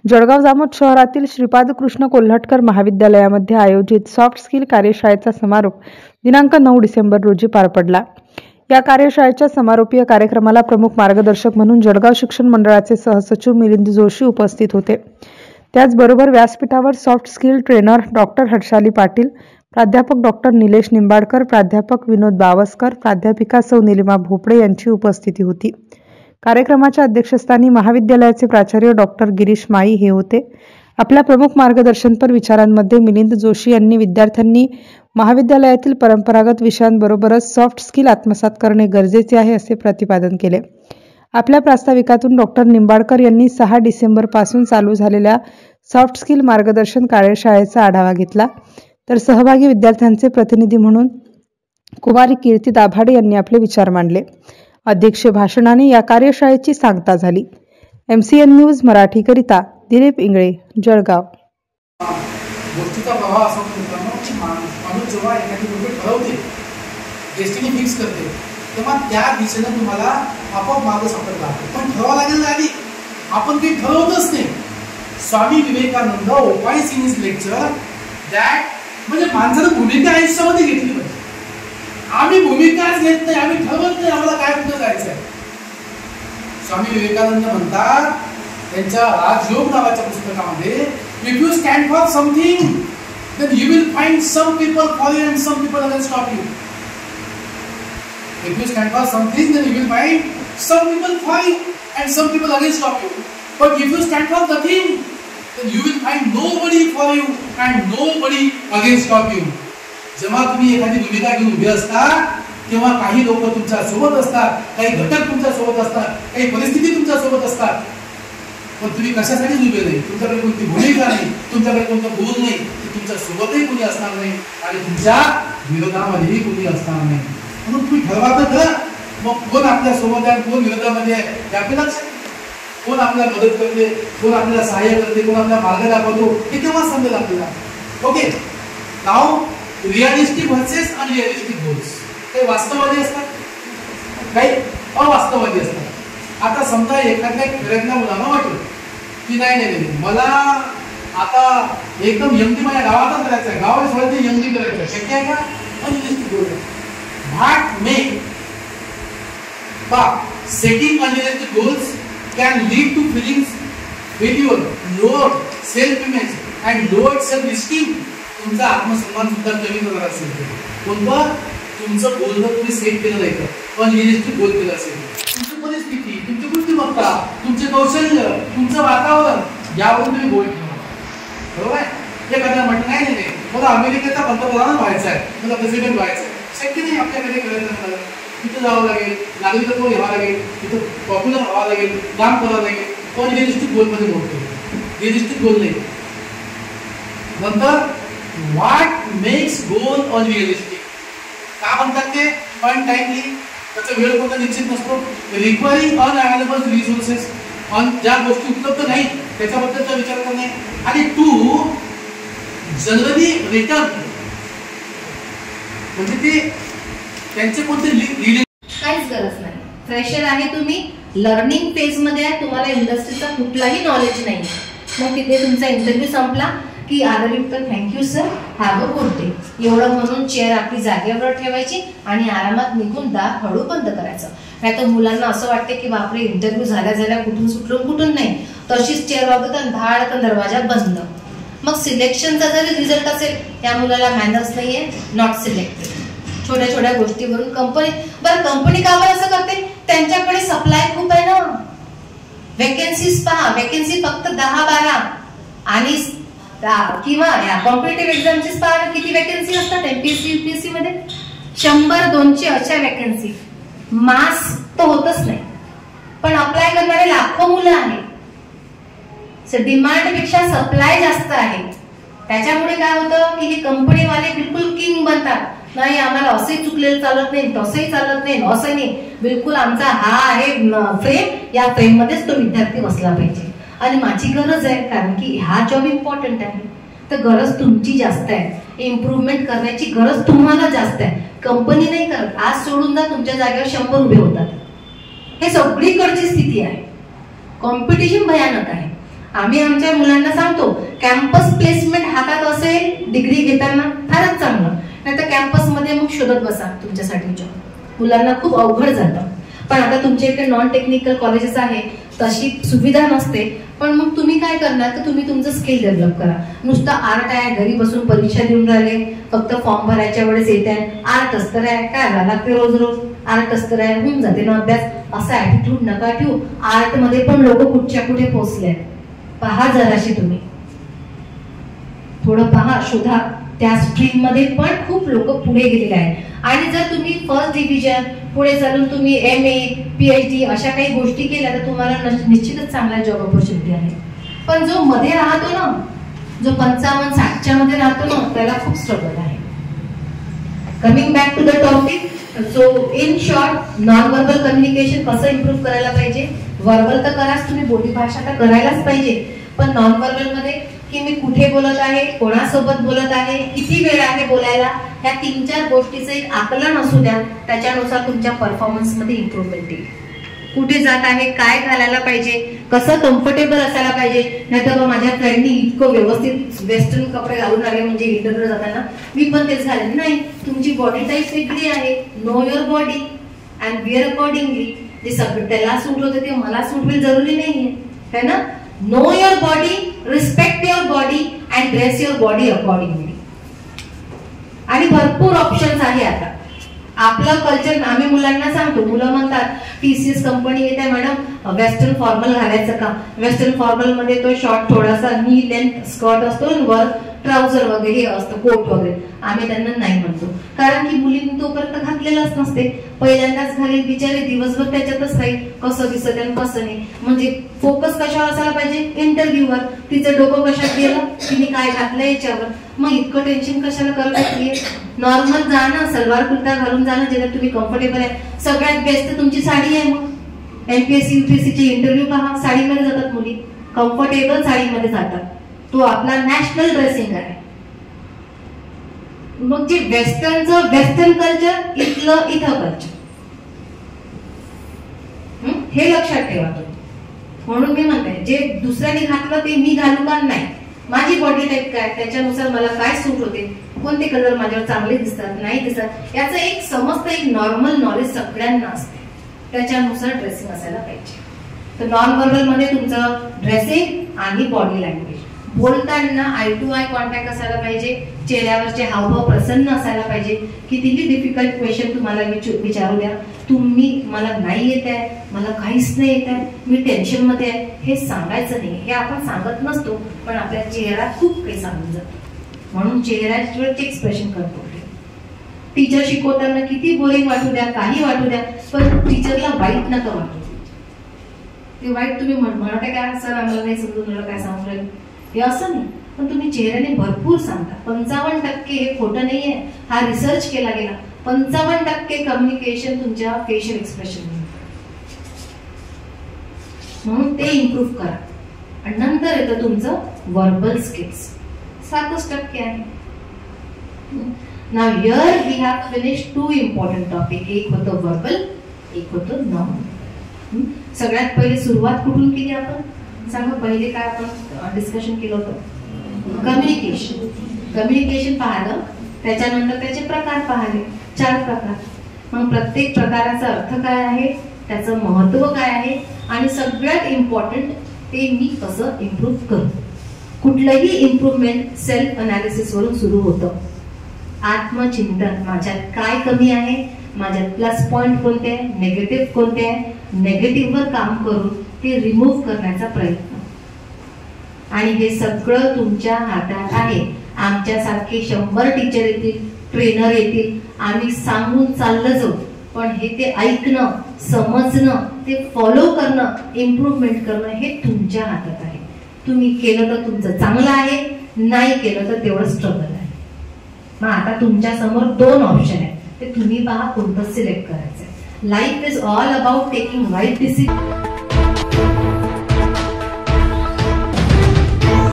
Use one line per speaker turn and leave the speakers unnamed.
जळगाव जामोद शहरातील श्रीपाद कृष्ण कोल्हटकर महाविद्यालयामध्ये आयोजित सॉफ्ट स्किल कार्यशाळेचा समारोप दिनांक 9 डिसेंबर रोजी पार पडला। या कार्यशाळेच्या समारोपीय कार्यक्रमाला प्रमुख मार्गदर्शक म्हणून जळगाव शिक्षण मंडळाचे सहसचिव मिलिंद जोशी उपस्थित होते। त्याचबरोबर व्यासपीठावर soft skill trainer doctor Harshali Patil, प्राध्यापक डॉक्टर निलेश निंबाडकर, प्राध्यापक विनोद बावस्कर, प्राध्यापिका सौ निलिमा भोपळे यांची उपस्थिती होती। कार्यक्रमाच्या अध्यक्षस्थानी महाविद्यालयाचे प्राचार्य डॉक्टर गिरीश माई हे होते। आपल्या प्रमुख मार्गदर्शनपर विचारांमध्ये मिलिंद जोशी यांनी विद्यार्थ्यांनी महाविद्यालयातील परंपरागत विषयांबरोबरच सॉफ्ट स्किल आत्मसात करणे गरजेचे आहे असे प्रतिपादन केले। आपल्या प्रास्ताविकातून डॉक्टर निंबाडकर यांनी 6 डिसेंबर पासून चालू झालेल्या सॉफ्ट स्किल मार्गदर्शन कार्यशाळेचा आढावा घेतला, तर सहभागी विद्यार्थ्यांचे प्रतिनिधी म्हणून कुमारी कीर्ती दाभाडे यांनी आपले विचार मांडले। अध्यक्षीय भाषणाने या कार्यशाळेची सांगता झाली। MCN न्यूज मराठी करिता दिलीप इंगळे, जळगाव।
गोष्टीचा प्रभाव असा होतो की माणूस जेव्हा एखादी गोष्ट ठरवते, डेस्टिनी फिक्स करते, तेव्हा त्या दिशेने तुम्हाला आपोआप मार्ग सापडला। पण ठरवा लागेल ना आधी, आपण काही ठरवतच नाही। Swami Vivekananda opines in his lecture that म्हणजे माणसाने भूमिका आयुष्यामध्ये घेतली पाहिजे। आम्ही भूमिकाच घेत नाही, आम्ही ठरवत नाही आम्हाला काय कुठे जायचं आहे। स्वामी विवेकानंद म्हणतात त्यांच्या राजयोग नावाच्या पुस्तकामध्ये, if you stand for something then you will find some people for you and some people will stop you. If you stand for something then you will find some people for you and some people will stop you, but if you stand for nothing then you will find nobody for you and nobody against you। जेव्हा तुम्ही एखादी भूमिका घेऊन उभे असता तेव्हा काही लोक तुमच्या सोबत असतात, काही घटक तुमच्या सोबत असतात, काही परिस्थिती तुमच्या सोबत असतात, पण तुम्ही कशासाठी उभे नाही, तुमच्याकडे कोणती भूमिका नाही, तुमच्याकडे कोणतं गुण नाही, तुमच्या सोबतही कोणी असणार नाही आणि तुमच्या विरोधामध्येही कोणी असणार नाही। म्हणून तुम्ही ठरवा तर खरं, मग कोण आपल्या सोबत आहे कोण विरोधामध्ये आहे हे आपल्याला कोण आपल्याला मदत करते, कोण आपल्याला सहाय्य करते, कोण आपल्याला मार्ग दाखवतो हे केव्हा समजेल आपल्याला। ओके, नाव रिअलिस्टिक व्हर्सेस अनरिअलिस्टिक गोल्स, काही वास्तववादी असतात, काही अवास्तववादी असतात। आता समजा एखाद्या खेड्यातल्या मुलांना वाटलं की नाही नाही नाही मला आता एकदम यंगडी माझ्या गावातच करायचं आहे, गावाला सोडायचं यंगडी करायचं आहे, शक्य आहे का? अनरिअलिस्टिक गोल आहे। What make setting unrealistic goals can lead to feelings failure, lower self image and lower self esteem। तुमचा आत्मसन्मान सुद्धा कमी होणार असेल, कोणतं तुमचं गोल जर तुम्ही सेट केलं नाही तर अनरिअलिस्टिक गोल केलं असेल, तुमची परिस्थिती, तुमची बुद्धिमत्ता, तुमचे कौशल्य, तुमचं वातावरण यावरून तुम्ही गोल ठेवा, बरोबर आहे? एखाद्या म्हटलं नाही नाही मला अमेरिकेचा पंतप्रधान व्हायचा आहे, मला प्रेसिडेंट व्हायचं आहे, शक्य नाही आपल्याकडे करायचं, तिथं जावं लागेल, नागरिकत्व घ्यावं लागेल, तिथं पॉप्युलर व्हावं लागेल, काम करावं लागेल, पण रिअलिस्टिक गोल मध्ये मोडतो, रिअलिस्टिक गोल नाही। नंतर व्हॉट मेक्स गोल अनरिअलिस्टिक, का म्हणतात ते अनटाइमली, त्याचा वेळ कोणता निश्चित नसतो, रिक्वायरिंग अनअवेलेबल रिसोर्सेस, ज्या गोष्टी उपलब्ध नाही त्याच्याबद्दलचा विचार करणे, आणि 2 जनरली रिटर्न म्हणजे ते त्यांचे कोणते
काहीच गरज नाही। फ्रेशर आहे तुम्ही, लर्निंग फेज मध्ये आहे, तुम्हाला इंडस्ट्रीचा कुठलाही नॉलेज नाही, मग तिथे तुमचा इंटरव्ह्यू संपला की आदरयुक्त thank you sir, have a good day एवढं म्हणून चेअर आपली जागेवर ठेवायची आणि आरामात निघून दार हळू बंद करायचं। नाही तर मुलांना असं वाटते की बापरे इंटरव्ह्यू झाल्या कुठून सुटलो कुठून नाही, तशीच चेअर वागवतात, धाडकन दरवाजा बंद। मग सिलेक्शनचा जरी रिझल्ट असेल, त्या मुलाला मॅनर्स नाहीये, नॉट सिलेक्टेड। छोट्या छोट्या गोष्टीवरून कंपनी, बरं कंपनी का बरं असं करते? त्यांच्याकडे सप्लाय खूप आहे ना, वेकेन्सीज पहा, वेकेन्सी फक्त 10-12 आणि किंवा या कॉम्पिटिटिव्ह एक्झामचीच पहा किती वेकेन्सी असतात MPSC UPSC मध्ये, 100-200 अशा वेकेन्सी, मास तो होतच नाही, पण अप्लाय करणारे लाखो मुलं आहेत, डिमांड पेक्षा सप्लाय जास्त आहे। त्याच्यामुळे काय होतं की हे कंपनीवाले बिलकुल किंग बनतात, नाही आम्हाला असंही चुकलेलं चालत नाही, तसंही चालत नाही, असं नाही, बिलकुल आमचा हा आहे फ्रेम, या फ्रेम मध्येच तो विद्यार्थी बसला पाहिजे आणि माझी गरज आहे, कारण की हा जॉब इम्पॉर्टंट आहे, तर गरज तुमची जास्त आहे, इम्प्रूव्हमेंट करण्याची गरज तुम्हाला जास्त आहे, कंपनी नाही करत। आज सोडून जा तुमच्या जागेवर 100 उभे होतात, हे सगळीकडची स्थिती आहे, कॉम्पिटिशन भयानक आहे। आम्ही आमच्या मुलांना सांगतो कॅम्पस प्लेसमेंट हातात असेल डिग्री घेताना फारच चांगलं, नाही तर कॅम्पस मध्ये मग शोधत बसा तुमच्यासाठी जॉब, मुलांना खूप अवघड जातं. पण आता तुमच्या इकडे नॉन टेक्निकल कॉलेजेस आहे, तशी सुविधा नसते, पण मग तुम्ही काय करणार तर तुम्ही तुमचं स्किल डेव्हलप करा. नुसतं आर्ट आहे, घरी बसून परीक्षा देऊन राहिले, फक्त फॉर्म भरायच्या वेळेस येत आहे, आर्ट असतं आहे, काय लागते रोज रोज आर्ट असतं आहे, होऊन जाते ना अभ्यास, असा ऍटिट्यूड नका ठेवू. आर्ट मध्ये पण लोक कुठच्या कुठे पोहोचले आहेत, पहा जराशी तुम्ही, थोडं पहा, शोधा. त्या स्ट्रीम मध्ये पण खूप लोक पुढे गेलेले आहेत. आणि जर तुम्ही फर्स्ट डिव्हिजन पुढे चालून तुम्ही MA PhD अशा काही गोष्टी केल्या तर तुम्हाला निश्चितच चांगला जॉब ऑपॉर्च्युनिटी आहे. पण जो मध्ये राहतो ना, जो 55-60च्या मध्ये राहतो ना, त्याला खूप स्ट्रगल आहे. Coming back to the topic, so in short, non verbal communication कसं इम्प्रूव्ह करायला पाहिजे. व्हर्बल तर कराच तुम्ही, बोली भाषा तर करायलाच पाहिजे, पण नॉन व्हर्बल मध्ये की मी कुठे बोलत आहे, कोणासोबत बोलत आहे, किती वेळ आहे बोलायला, ह्या 3-4 गोष्टीचं एक आकलन असू द्या, त्याच्यानुसार तुमच्या परफॉर्मन्स मध्ये इम्प्रूव्हमेंट येईल. कुठे जात आहे, काय घालायला पाहिजे, कसं कम्फर्टेबल असायला पाहिजे. नाहीतर माझ्या फ्रेंडनी इतकं व्यवस्थित वेस्टर्न कपडे घालून आले म्हणजे इंटरव्ह्यू जाताना मी पण तेच घालेन. नाही, तुमची बॉडी टाईप वेगळी आहे. Know your body and wear accordingly. जे सगळं त्याला सूट होते ते मला सूट होईल जरुरी नाहीये, है ना. Know your body, respect your body and dress your body accordingly. आणि भरपूर ऑप्शन्स आहे. आता आपलं कल्चर आम्ही मुलांना सांगतो, मुलं म्हणतात TCS कंपनी येते मॅडम वेस्टर्न फॉर्मल घालायचं का. वेस्टर्न फॉर्मल मध्ये तो शॉर्ट थोडासा नी लेंथ स्कर्ट असतो, वर ट्राउझर वगैरे असतं, कोट वगैरे. आम्ही त्यांना नाही म्हणतो, कारण की मुलींनी तोपर्यंत घातलेलाच नसते, पहिल्यांदाच घालेल बिचारे, दिवसभर त्याच्यातच राहील, कसं दिसत आणि कसं नाही. म्हणजे फोकस कशावर असायला पाहिजे, इंटरव्ह्यूवर. तिचं डोकं कशात गेलं, तिने काय घातलं याच्यावर. मग इतकं टेन्शन कशाला करत होतीये. नॉर्मल जाणं, सलवार कुर्ता घालून जाणं, ज्याच्यात तुम्ही कम्फर्टेबल आहे. सगळ्यात बेस्ट तुमची साडी आहे. मग MPSC UPSC चे इंटरव्ह्यू पहा, साडीमध्ये जातात मुली, कम्फर्टेबल साडीमध्ये जातात. तो आपला नॅशनल ड्रेसिंग आहे. मग जे वेस्टर्नचं वेस्टर्न कल्चर, इथलं इथं कल्चर, हे लक्षात ठेवा तुम्ही. म्हणून मी म्हणते जे दुसऱ्याने घातलं ते मी घालू का नाही, माझी बॉडी टाईप काय, त्याच्यानुसार मला काय सूट होते, कोणते कलर माझ्यावर चांगले दिसतात नाही दिसतात, याचं एक समजतं, एक नॉर्मल नॉलेज सगळ्यांना असते. त्याच्यानुसार ड्रेसिंग असायला पाहिजे. तर नॉन व्हर्बल मध्ये तुमचं ड्रेसिंग आणि बॉडी लँग्वेज. बोलताना आय टू आय कॉन्टॅक्ट असायला पाहिजे, चेहऱ्यावरचे हावभाव प्रसन्न असायला पाहिजे. कितीही डिफिकल्ट क्वेश्चन तुम्हाला विचारू द्या, तुम्ही मला नाही येत आहे, मला काहीच नाही येत आहे, मी टेन्शन मध्ये आहे, हे सांगायचं नाही. हे आपण सांगत नसतो, पण आपल्या चेहऱ्यात खूप काही सांगून जातो. म्हणून चेहऱ्याचे एक्सप्रेशन करतो. टीचर शिकवताना किती बोरिंग वाटू द्या, काही वाटू द्या, पण टीचरला वाईट नका वाटू. ते वाईट तुम्ही म्हणता काय, सर आम्हाला नाही समजून मला काय सांगू राहिले, हे असं नाही. पण तुम्ही चेहऱ्याने भरपूर सांगता. 55% हे खोटं नाहीये, हा रिसर्च केला गेला. 55% कम्युनिकेशन तुमच्या फेशियल एक्सप्रेशन. म्हणून ते इम्प्रूव्ह करा. आणि नंतर येतं तुमचं व्हर्बल स्किल्स, 7% आहे. Now here we have finished 2 important topic. एक होतं व्हर्बल, एक होतं नॉन. सगळ्यात पहिले सुरुवात कुठून केली आपण सांगा. पहिले काय आपण डिस्कशन केलं होतं, कम्युनिकेशन. कम्युनिकेशन पाहिलं, त्याच्यानंतर त्याचे प्रकार पाहिले, 4 प्रकार. मग प्रत्येक प्रकाराचा अर्थ काय आहे, त्याचं महत्व काय आहे, आणि सगळ्यात इम्पॉर्टंट ते मी कसं इम्प्रूव्ह करू. कुठलंही इम्प्रूव्हमेंट सेल्फ अनालिसिस वरून सुरू होतं. आत्मचिंतन, माझ्यात काय कमी आहे, माझ्यात प्लस पॉइंट कोणते आहे, नेगेटिव्ह कोणते आहे, नेगेटिव्हवर काम करून ते रिमूव्ह करण्याचा प्रयत्न. आणि हे सगळं तुमच्या हातात आहे. आमच्यासारखे 100 टीचर येतील, ट्रेनर येतील, आम्ही सांगून चाललं जाऊ, पण हे ते ऐकणं, समजणं, ते फॉलो करणं, इम्प्रूव्हमेंट करणं हे तुमच्या हातात आहे. तुम्ही केलं तर तुमचं चांगलं आहे, नाही केलं तर तेवढं स्ट्रगल आहे. मग आता तुमच्या समोर 2 ऑप्शन आहेत, ते तुम्ही पहा कोणतं सिलेक्ट करायचंय. Life is all about taking right decision.